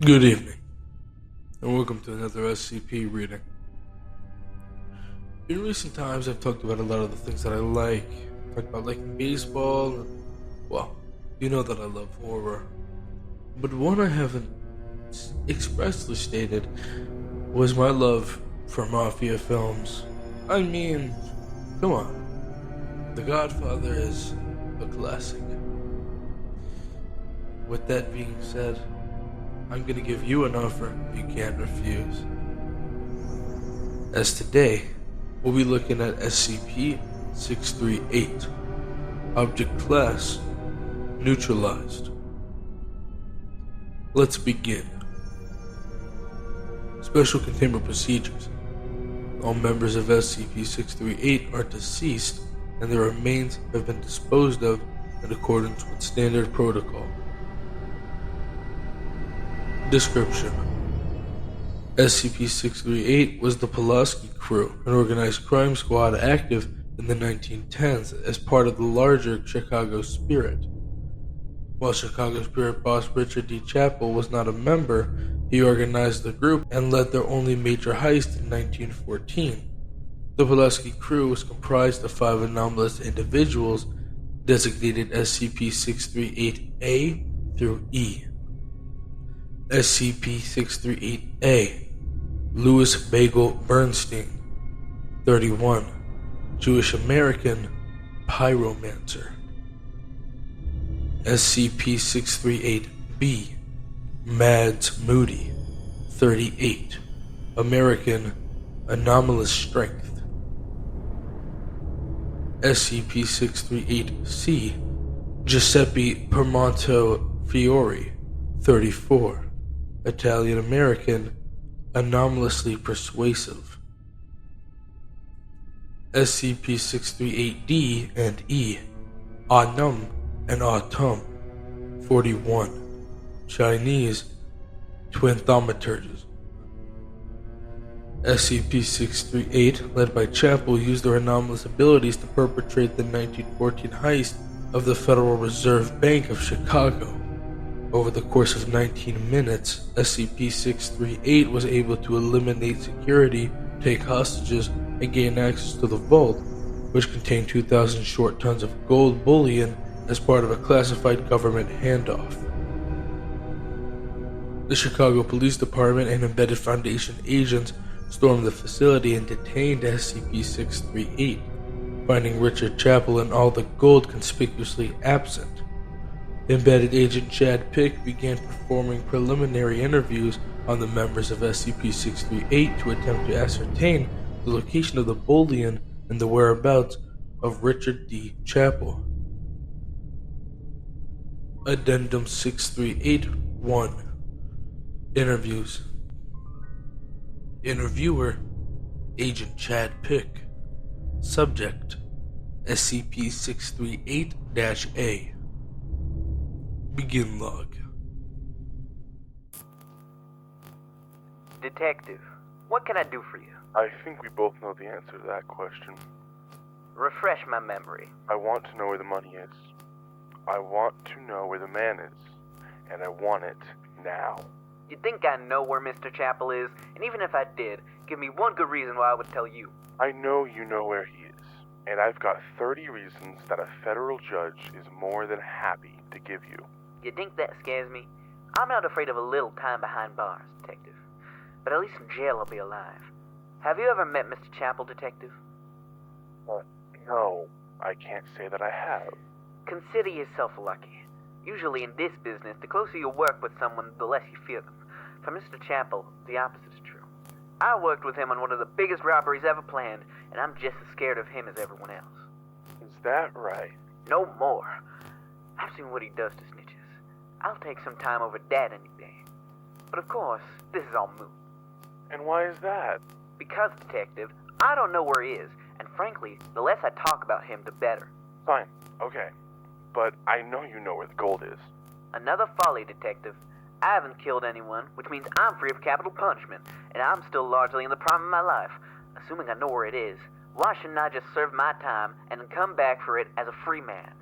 Good evening, and welcome to another SCP reading. In recent times, I've talked about a lot of the things that I like. I talked about liking baseball, and, well, you know that I love horror. But one I haven't expressly stated was my love for mafia films. I mean, come on. The Godfather is a classic. With that being said, I'm going to give you an offer you can't refuse. As today, we'll be looking at SCP-638, Object Class Neutralized. Let's begin. Special Containment Procedures. All members of SCP-638 are deceased, and their remains have been disposed of in accordance with standard protocol. Description: SCP-638 was the Pulaski Crew, an organized crime squad active in the 1910s as part of the larger Chicago Spirit. While Chicago Spirit boss Richard D. Chappell was not a member, he organized the group and led their only major heist in 1914. The Pulaski Crew was comprised of 5 anomalous individuals designated SCP-638-A through E. SCP-638-A, Louis Bagel Bernstein, 31, Jewish-American, pyromancer. SCP-638-B, Mads Moody, 38, American, anomalous strength. SCP-638-C, Guiseppe Permontto Fiori, 34, Italian-American, anomalously persuasive. SCP-638-D and E, Anum and Autumn, 41, Chinese, twin thaumaturges. SCP-638, led by Chappell, used their anomalous abilities to perpetrate the 1914 heist of the Federal Reserve Bank of Chicago. Over the course of 19 minutes, SCP-638 was able to eliminate security, take hostages, and gain access to the vault, which contained 2,000 short tons of gold bullion as part of a classified government handoff. The Chicago Police Department and embedded Foundation agents stormed the facility and detained SCP-638, finding Richard Chappell and all the gold conspicuously absent. Embedded Agent Chad Pick began performing preliminary interviews on the members of SCP-638 to attempt to ascertain the location of the bullion and the whereabouts of Richard D. Chappell. Addendum 638-1. Interviews. Interviewer: Agent Chad Pick. Subject: SCP-638-A. Begin log. Detective, what can I do for you? I think we both know the answer to that question. Refresh my memory. I want to know where the money is. I want to know where the man is. And I want it now. You think I know where Mr. Chappell is? And even if I did, give me one good reason why I would tell you. I know you know where he is. And I've got 30 reasons that a federal judge is more than happy to give you. You think that scares me? I'm not afraid of a little time behind bars, Detective. But at least in jail I'll be alive. Have you ever met Mr. Chappell, Detective? No, I can't say that I have. Consider yourself lucky. Usually in this business, the closer you work with someone, the less you fear them. For Mr. Chappell, the opposite is true. I worked with him on one of the biggest robberies ever planned, and I'm just as scared of him as everyone else. Is that right? No more. I've seen what he does to snitches. I'll take some time over that any day. But of course, this is all moot. And why is that? Because, Detective, I don't know where he is, and frankly, the less I talk about him, the better. Fine, okay. But I know you know where the gold is. Another folly, Detective. I haven't killed anyone, which means I'm free of capital punishment, and I'm still largely in the prime of my life. Assuming I know where it is, why shouldn't I just serve my time and then come back for it as a free man?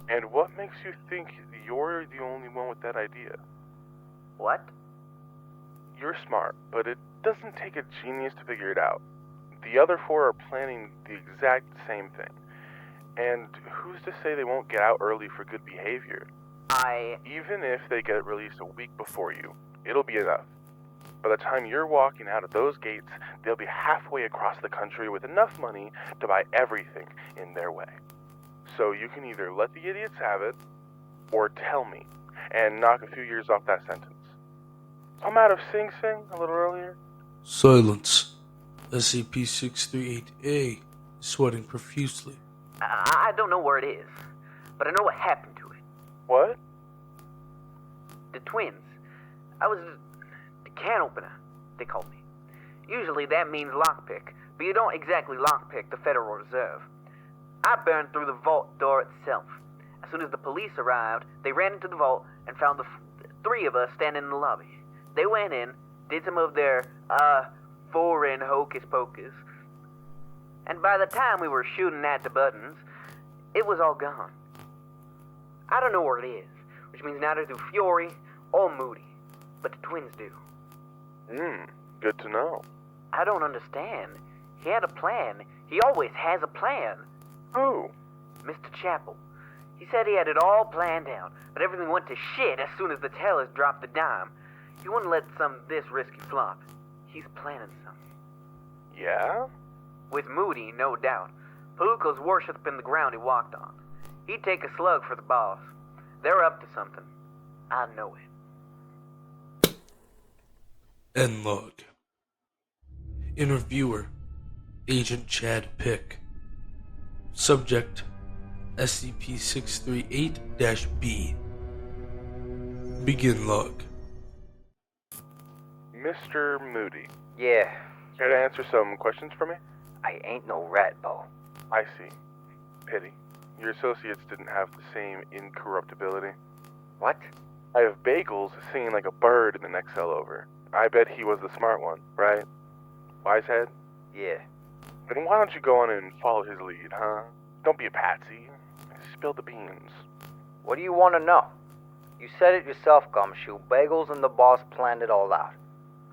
And what makes you think you're the only one with that idea? What? you're smart, but it doesn't take a genius to figure it out. The other 4 are planning the exact same thing. And who's to say they won't get out early for good behavior? Even if they get released a week before you, it'll be enough. By the time you're walking out of those gates, they'll be halfway across the country with enough money to buy everything in their way. So you can either let the idiots have it, or tell me, and knock a few years off that sentence. I'm out of Sing Sing a little earlier. Silence. SCP-638A is sweating profusely. I don't know where it is, but I know what happened to it. What? The twins. I was the can opener, they called me. Usually that means lockpick, but you don't exactly lockpick the Federal Reserve. I burned through the vault door itself. As soon as the police arrived, they ran into the vault and found the 3 of us standing in the lobby. They went in, did some of their, foreign hocus pocus, and by the time we were shooting at the buttons, it was all gone. I don't know where it is, which means neither do Fiori or Moody, but the twins do. Good to know. I don't understand. He had a plan. He always has a plan. Who? Mr. Chapel. He said he had it all planned out, but everything went to shit as soon as the tellers dropped the dime. He wouldn't let some this risky flop. He's planning something. Yeah? With Moody, no doubt. Paluco's worshiping the ground he walked on. He'd take a slug for the boss. They're up to something. I know it. End log. Interviewer, Agent Chad Pick. Subject, SCP-638-B. Begin log. Mr. Moody. Yeah, Care to answer some questions for me? I ain't no rat, Bo. I see. Pity. Your associates didn't have the same incorruptibility. What? I have Bagels singing like a bird in the next cell over. I bet he was the smart one, right? Wisehead? Yeah. Then why don't you go on and follow his lead, huh? Don't be a patsy. Spill the beans. What do you want to know? You said it yourself, Gumshoe. Bagels and the boss planned it all out.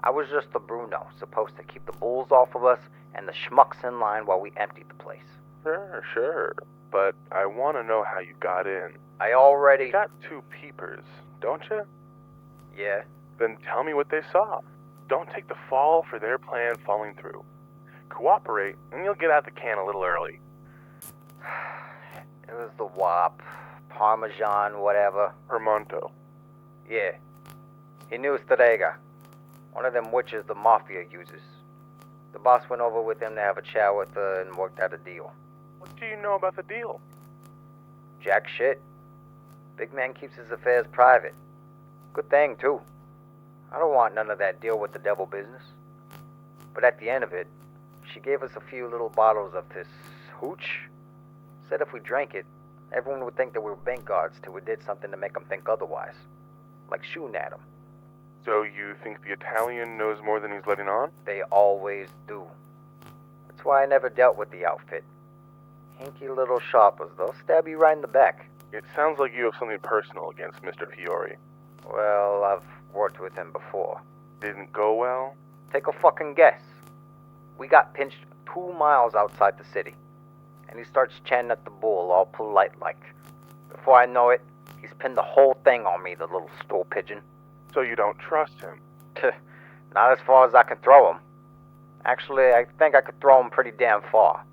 I was just the Bruno, supposed to keep the bulls off of us and the schmucks in line while we emptied the place. Sure. But I want to know how you got in. I already... You got 2 peepers, don't you? Yeah. Then tell me what they saw. Don't take the fall for their plan falling through. Cooperate, and you'll get out the can a little early. It was the wop, Parmesan, whatever. Permontto. Yeah. He knew Strega, one of them witches the Mafia uses. The boss went over with him to have a chat with her and worked out a deal. What do you know about the deal? Jack shit. Big man keeps his affairs private. Good thing, too. I don't want none of that deal with the devil business. But at the end of it, she gave us a few little bottles of this hooch. Said if we drank it, everyone would think that we were bank guards till we did something to make them think otherwise. Like shooting at them. So you think the Italian knows more than he's letting on? They always do. That's why I never dealt with the outfit. Hinky little shoppers, they'll stab you right in the back. It sounds like you have something personal against Mr. Fiori. Well, I've worked with him before. Didn't go well? Take a fucking guess. We got pinched 2 miles outside the city. And he starts chanting at the bull, all polite-like. Before I know it, he's pinned the whole thing on me, the little stool pigeon. So you don't trust him? Not as far as I can throw him. Actually, I think I could throw him pretty damn far.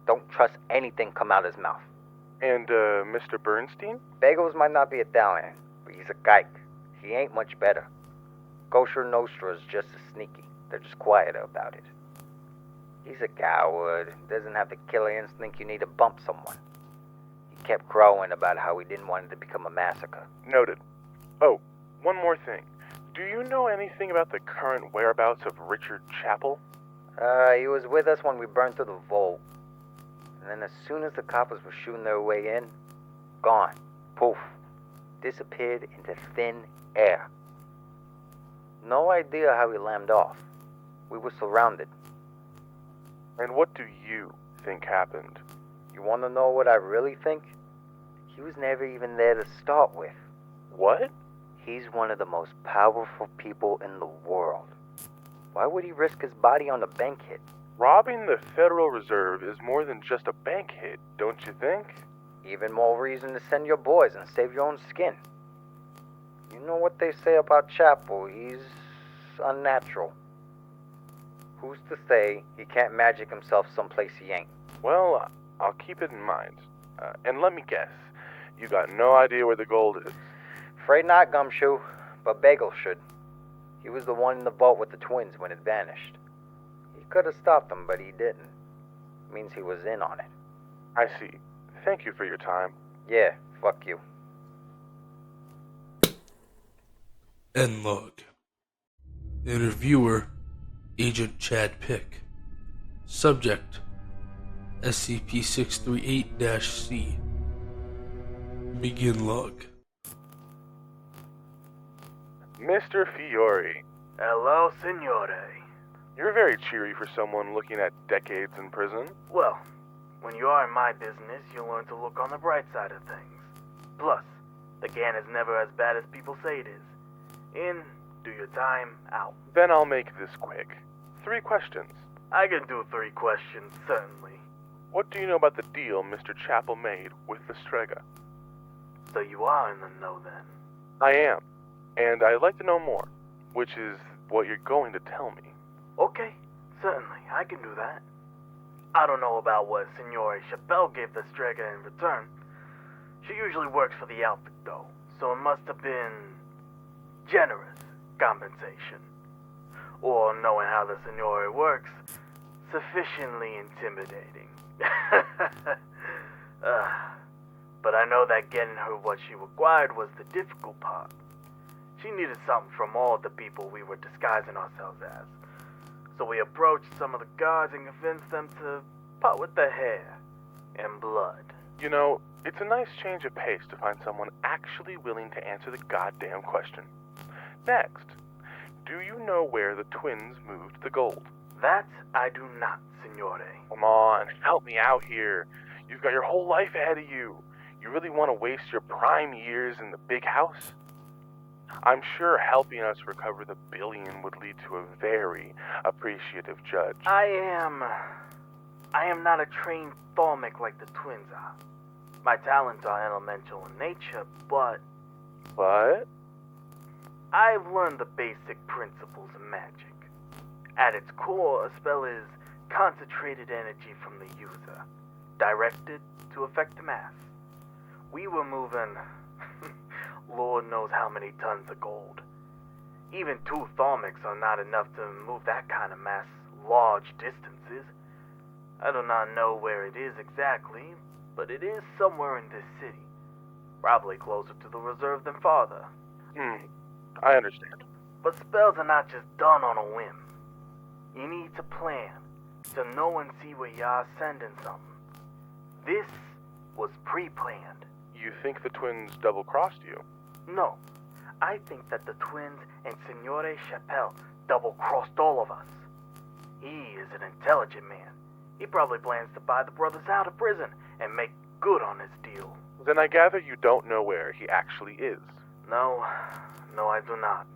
Don't trust anything come out of his mouth. And, Mr. Bernstein? Bagels might not be Italian, but he's a geik. He ain't much better. Kosher Nostra is just as sneaky. They're just quieter about it. He's a coward. Doesn't have the killer instinct you need to bump someone. He kept crowing about how he didn't want it to become a massacre. Noted. Oh, one more thing. Do you know anything about the current whereabouts of Richard Chapel? He was with us when we burned through the vault. And then as soon as the coppers were shooting their way in, gone. Poof. Disappeared into thin air. No idea how he lammed off. We were surrounded. And what do you think happened? You want to know what I really think? He was never even there to start with. What? He's one of the most powerful people in the world. Why would he risk his body on a bank hit? Robbing the Federal Reserve is more than just a bank hit, don't you think? Even more reason to send your boys and save your own skin. You know what they say about Chapel, he's unnatural. Who's to say he can't magic himself someplace he ain't? Well, I'll keep it in mind. And let me guess, you got no idea where the gold is. Afraid not, Gumshoe, but Bagel should. He was the one in the boat with the twins when it vanished. He could have stopped them, but he didn't. Means he was in on it. I see. Thank you for your time. Yeah, fuck you. End log. Interviewer, Agent Chad Pick. Subject, SCP-638-C. Begin log. Mr. Fiori. Hello, Signore. You're very cheery for someone looking at decades in prison. Well, when you are in my business, you'll learn to look on the bright side of things. Plus, the Gan is never as bad as people say it is. In, do your time, out. Then I'll make this quick. 3 questions. I can do 3 questions, certainly. What do you know about the deal Mr. Chapel made with the Strega? So you are in the know, then? I am. And I'd like to know more, which is what you're going to tell me. Okay, certainly, I can do that. I don't know about what Signore Chappelle gave the Strega in return. She usually works for the outfit, though, so it must have been generous compensation. Or, knowing how the Signore works, sufficiently intimidating. But I know that getting her what she required was the difficult part. She needed something from all the people we were disguising ourselves as. So we approached some of the guards and convinced them to part with their hair and blood. You know, it's a nice change of pace to find someone actually willing to answer the goddamn question. Next, do you know where the twins moved the gold? That I do not, Signore. Come on, help me out here. You've got your whole life ahead of you. You really want to waste your prime years in the big house? I'm sure helping us recover the billion would lead to a very appreciative judge. I am not a trained thalmic like the twins are. My talents are elemental in nature, but I've learned the basic principles of magic. At its core, a spell is concentrated energy from the user, directed to affect the mass. We were moving Lord knows how many tons of gold. Even 2 thalmics are not enough to move that kind of mass large distances. I do not know where it is exactly, but it is somewhere in this city. Probably closer to the reserve than farther. I understand. But spells are not just done on a whim. You need to plan, to know and see where you are sending something. This was pre-planned. You think the twins double-crossed you? No, I think that the twins and Signore Chappelle double-crossed all of us. He is an intelligent man. He probably plans to buy the brothers out of prison and make good on his deal. Then I gather you don't know where he actually is. No, I do not.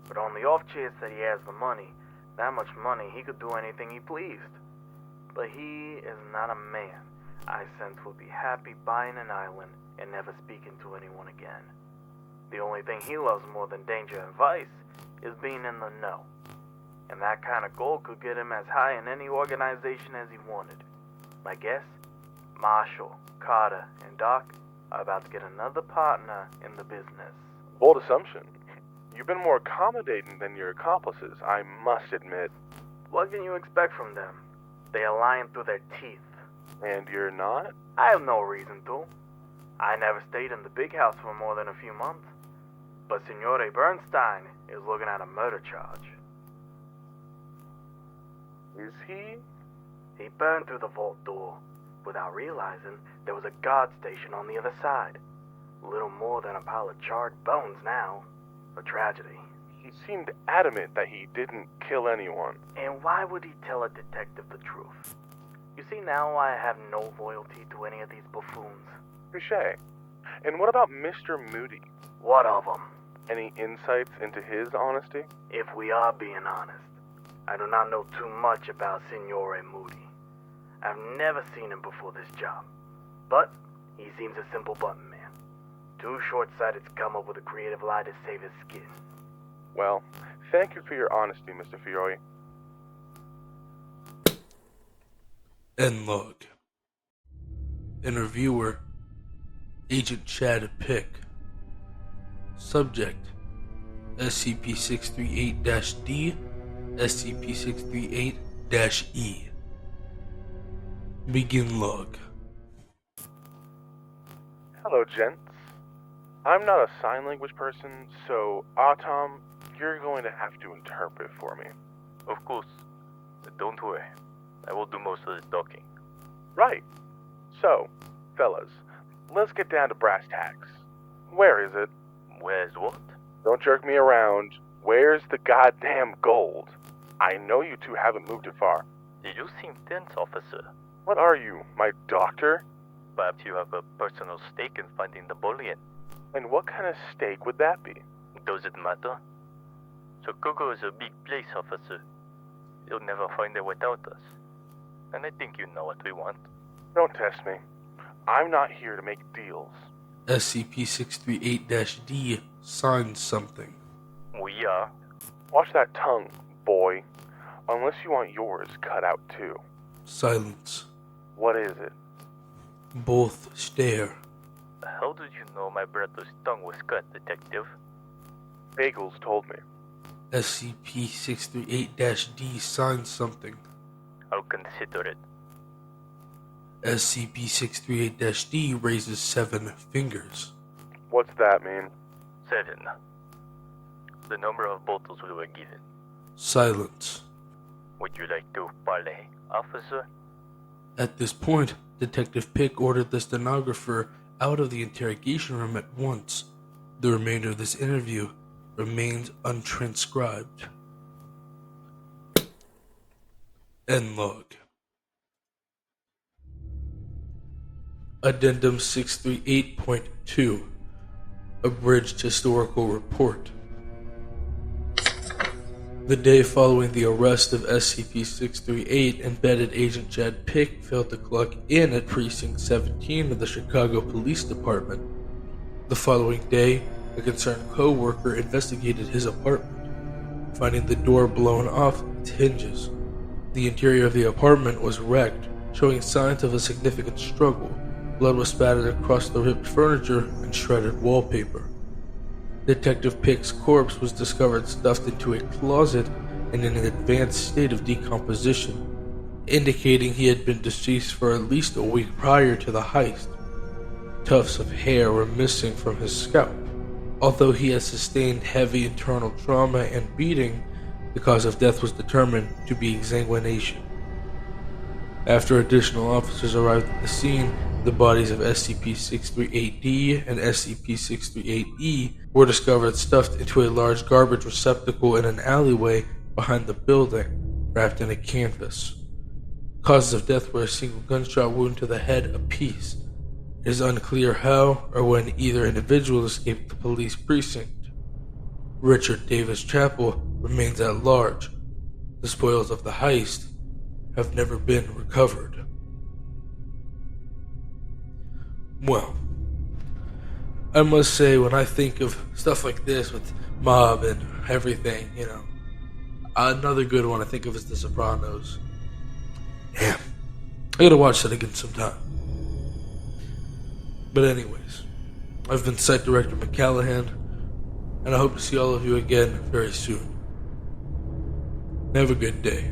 But on the off chance that he has the money, that much money, he could do anything he pleased. But he is not a man I sense would be happy buying an island and never speaking to anyone again. The only thing he loves more than danger and vice is being in the know. And that kind of gold could get him as high in any organization as he wanted. My guess? Marshall, Carter, and Doc are about to get another partner in the business. Bold assumption. You've been more accommodating than your accomplices, I must admit. What can you expect from them? They are lying through their teeth. And you're not? I have no reason to. I never stayed in the big house for more than a few months. But Signore Bernstein is looking at a murder charge. Is he? He burned through the vault door without realizing there was a guard station on the other side. Little more than a pile of charred bones now. A tragedy. He seemed adamant that he didn't kill anyone. And why would he tell a detective the truth? You see, now I have no loyalty to any of these buffoons. Touché. And what about Mr. Moody? What of him? Any insights into his honesty? If we are being honest, I do not know too much about Signore Moody. I've never seen him before this job, but he seems a simple button man. Too short-sighted to come up with a creative lie to save his skin. Well, thank you for your honesty, Mr. Fiori. End log. Interviewer, Agent Chad Pick. Subject, SCP-638-D, SCP-638-E. Begin log. Hello, gents. I'm not a sign language person, so Autumn, you're going to have to interpret for me. Of course. Don't worry. I will do most of the talking. Right. So, fellas, let's get down to brass tacks. Where is it? Where's what? Don't jerk me around. Where's the goddamn gold? I know you two haven't moved it far. You seem tense, officer. What are you, my doctor? Perhaps you have a personal stake in finding the bullion. And what kind of stake would that be? Does it matter? Chicago is a big place, officer. You'll never find it without us. And I think you know what we want. Don't test me. I'm not here to make deals. SCP-638-D signs something. We are. Watch that tongue, boy. Unless you want yours cut out too. Silence. What is it? Both stare. How did you know my brother's tongue was cut, Detective? Bagels told me. SCP-638-D signs something. I'll consider it. SCP-638-D raises 7 fingers. What's that mean? 7. The number of bottles we were given. Silence. Would you like to parley, officer? At this point, Detective Pick ordered the stenographer out of the interrogation room at once. The remainder of this interview remains untranscribed. End log. Addendum 638.2. Abridged Historical Report. The day following the arrest of SCP-638, embedded Agent Chad Pick failed to clock in at Precinct 17 of the Chicago Police Department. The following day, a concerned co-worker investigated his apartment, finding the door blown off its hinges. The interior of the apartment was wrecked, showing signs of a significant struggle. Blood was spattered across the ripped furniture and shredded wallpaper. Detective Pick's corpse was discovered stuffed into a closet and in an advanced state of decomposition, indicating he had been deceased for at least a week prior to the heist. Tufts of hair were missing from his scalp. Although he had sustained heavy internal trauma and beating, the cause of death was determined to be exsanguination. After additional officers arrived at the scene, the bodies of SCP-638-D and SCP-638-E were discovered stuffed into a large garbage receptacle in an alleyway behind the building, wrapped in a canvas. Causes of death were a single gunshot wound to the head apiece. It is unclear how or when either individual escaped the police precinct. Richard Davis Chapel remains at large. The spoils of the heist have never been recovered. Well, I must say, when I think of stuff like this with mob and everything, another good one I think of is The Sopranos. Damn, I gotta watch that again sometime. But anyways, I've been Site Director McCallahan, and I hope to see all of you again very soon. Have a good day.